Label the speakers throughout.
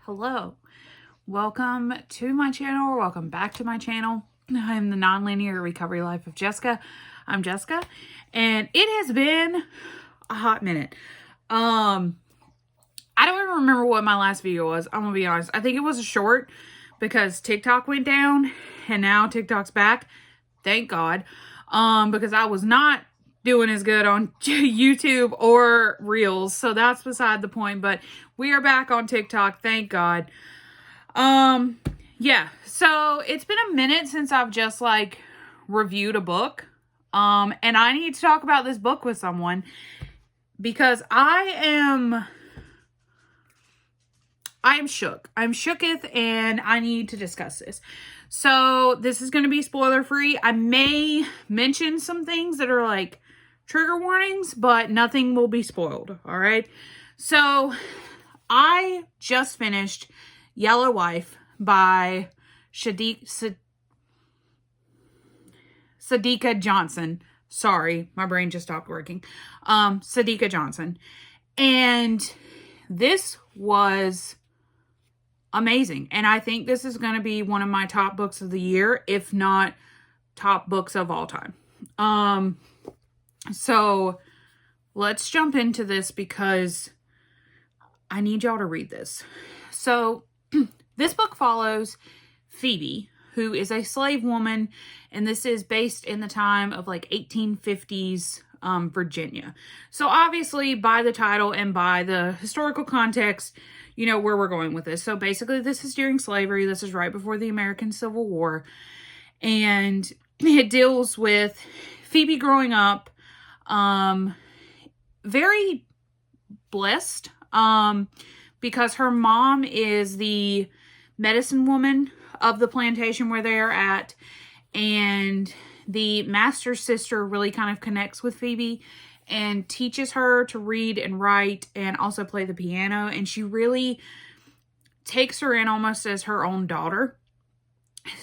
Speaker 1: Hello, welcome to my channel, or welcome back to my channel. I'm the Nonlinear Recovery Life of Jessica. I'm Jessica, and it has been a hot minute. I don't even remember what my last video was. I'm gonna be honest. I think it was a short because TikTok went down, and now TikTok's back. Thank God, because I was not doing as good on YouTube or Reels, so that's beside the point. But we are back on TikTok, thank God. Yeah, so it's been a minute since I've just reviewed a book, and I need to talk about this book with someone because I am shook. I'm shooketh, and I need to discuss this. So this is going to be spoiler free. I may mention some things that are trigger warnings, but nothing will be spoiled. All right. So I just finished Yellow Wife by Sadeqa Johnson. Sorry, my brain just stopped working. Sadeqa Johnson. And this was amazing. And I think this is going to be one of my top books of the year, if not top books of all time. So let's jump into this because I need y'all to read this. So this book follows Phoebe, who is a slave woman, and this is based in the time of 1850s Virginia. So obviously by the title and by the historical context, you know where we're going with this. So basically this is during slavery. This is right before the American Civil War, and it deals with Phoebe growing up very blessed because her mom is the medicine woman of the plantation where they are at, and the master's sister really kind of connects with Phoebe and teaches her to read and write and also play the piano, and she really takes her in almost as her own daughter.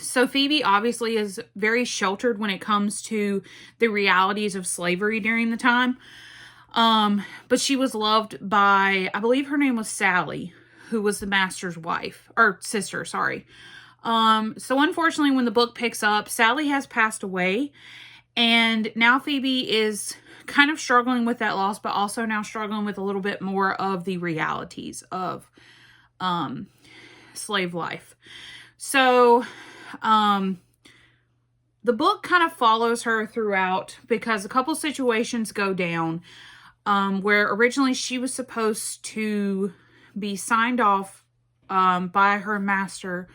Speaker 1: So Phoebe obviously is very sheltered when it comes to the realities of slavery during the time. But she was loved by, I believe her name was Sally, who was the master's wife, or sister, sorry. So unfortunately, when the book picks up, Sally has passed away, and now Phoebe is kind of struggling with that loss, but also now struggling with a little bit more of the realities of, slave life. So, the book kind of follows her throughout because a couple situations go down, where originally she was supposed to be signed off, by her master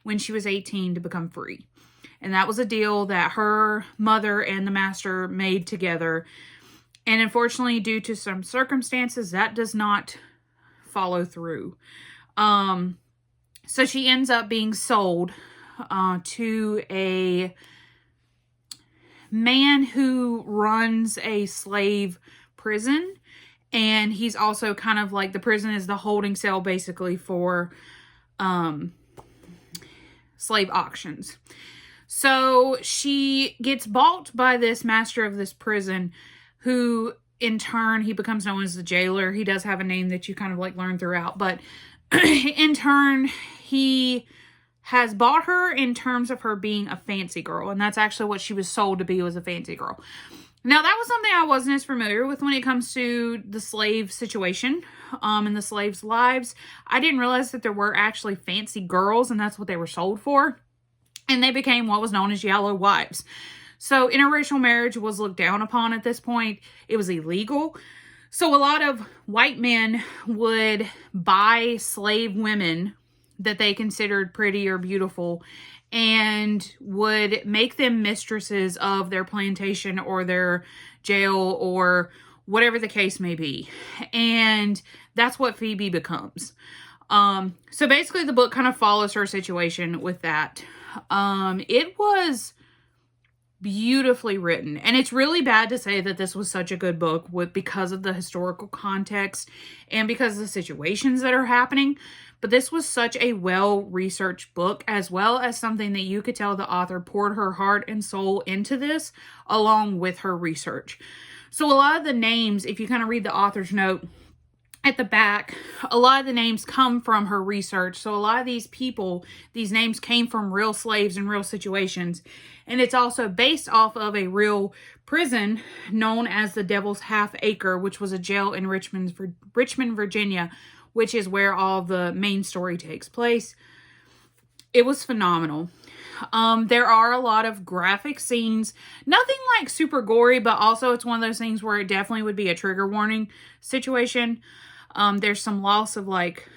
Speaker 1: when she was 18 to become free. And that was a deal that her mother and the master made together. And unfortunately, due to some circumstances, that does not follow through. So she ends up being sold to a man who runs a slave prison. And he's also kind of the prison is the holding cell basically for slave auctions. So she gets bought by this master of this prison, who in turn, he becomes known as the jailer. He does have a name that you kind of learn throughout, but in turn, he has bought her in terms of her being a fancy girl. And that's actually what she was sold to be, was a fancy girl. Now, that was something I wasn't as familiar with when it comes to the slave situation, and the slaves' lives. I didn't realize that there were actually fancy girls, and that's what they were sold for. And they became what was known as yellow wives. So interracial marriage was looked down upon at this point. It was illegal. So a lot of white men would buy slave women that they considered pretty or beautiful and would make them mistresses of their plantation or their jail or whatever the case may be. And that's what Phoebe becomes. So basically the book kind of follows her situation with that. It was beautifully written, and it's really bad to say that this was such a good book because of the historical context and because of the situations that are happening. But this was such a well-researched book, as well as something that you could tell the author poured her heart and soul into this along with her research. So a lot of the names, if you kind of read the author's note, at the back, a lot of the names come from her research. So a lot of these people, these names came from real slaves in real situations. And it's also based off of a real prison known as the Devil's Half Acre, which was a jail in Richmond, Virginia, which is where all the main story takes place. It was phenomenal. There are a lot of graphic scenes, nothing like super gory, but also it's one of those things where it definitely would be a trigger warning situation. There's some loss of like,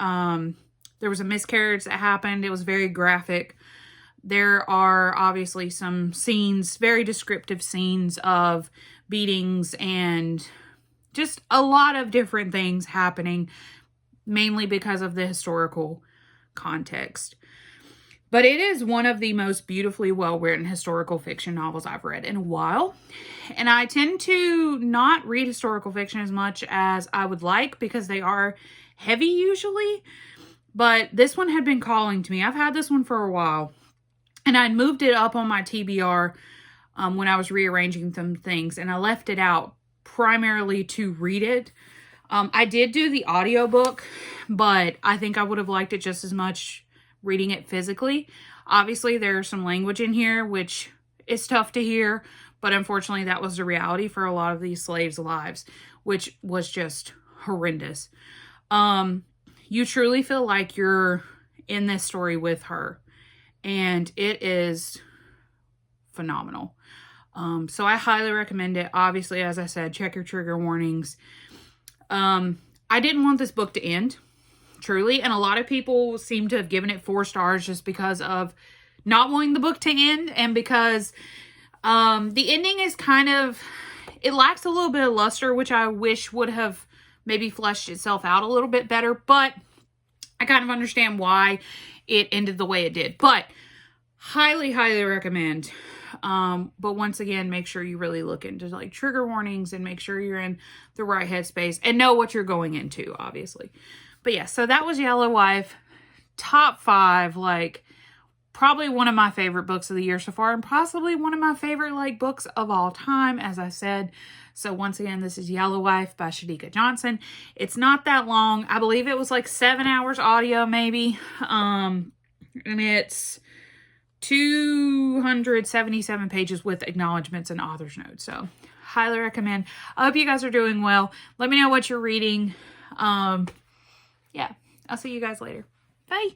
Speaker 1: there was a miscarriage that happened. It was very graphic. There are obviously some scenes, very descriptive scenes of beatings and just a lot of different things happening, mainly because of the historical context. But it is one of the most beautifully well-written historical fiction novels I've read in a while. And I tend to not read historical fiction as much as I would like because they are heavy usually. But this one had been calling to me. I've had this one for a while. And I moved it up on my TBR when I was rearranging some things. And I left it out primarily to read it. I did do the audiobook, but I think I would have liked it just as much reading it physically. Obviously, there's some language in here, which is tough to hear, but unfortunately, that was the reality for a lot of these slaves' lives, which was just horrendous. You truly feel like you're in this story with her, and it is phenomenal. So I highly recommend it. Obviously, as I said, check your trigger warnings. I didn't want this book to end, truly, and a lot of people seem to have given it 4 stars just because of not wanting the book to end, and because the ending is kind of, it lacks a little bit of luster, which I wish would have maybe fleshed itself out a little bit better, but I kind of understand why it ended the way it did. But highly, highly recommend. But once again, make sure you really look into like trigger warnings and make sure you're in the right headspace and know what you're going into, obviously. But yeah, so that was Yellow Wife. Top 5, like probably one of my favorite books of the year so far, and possibly one of my favorite like books of all time, as I said. So once again, this is Yellow Wife by Sadeqa Johnson. It's not that long. I believe it was like 7 hours audio maybe. And it's 277 pages with acknowledgments and author's notes. So highly recommend. I hope you guys are doing well. Let me know what you're reading. Yeah, I'll see you guys later. Bye.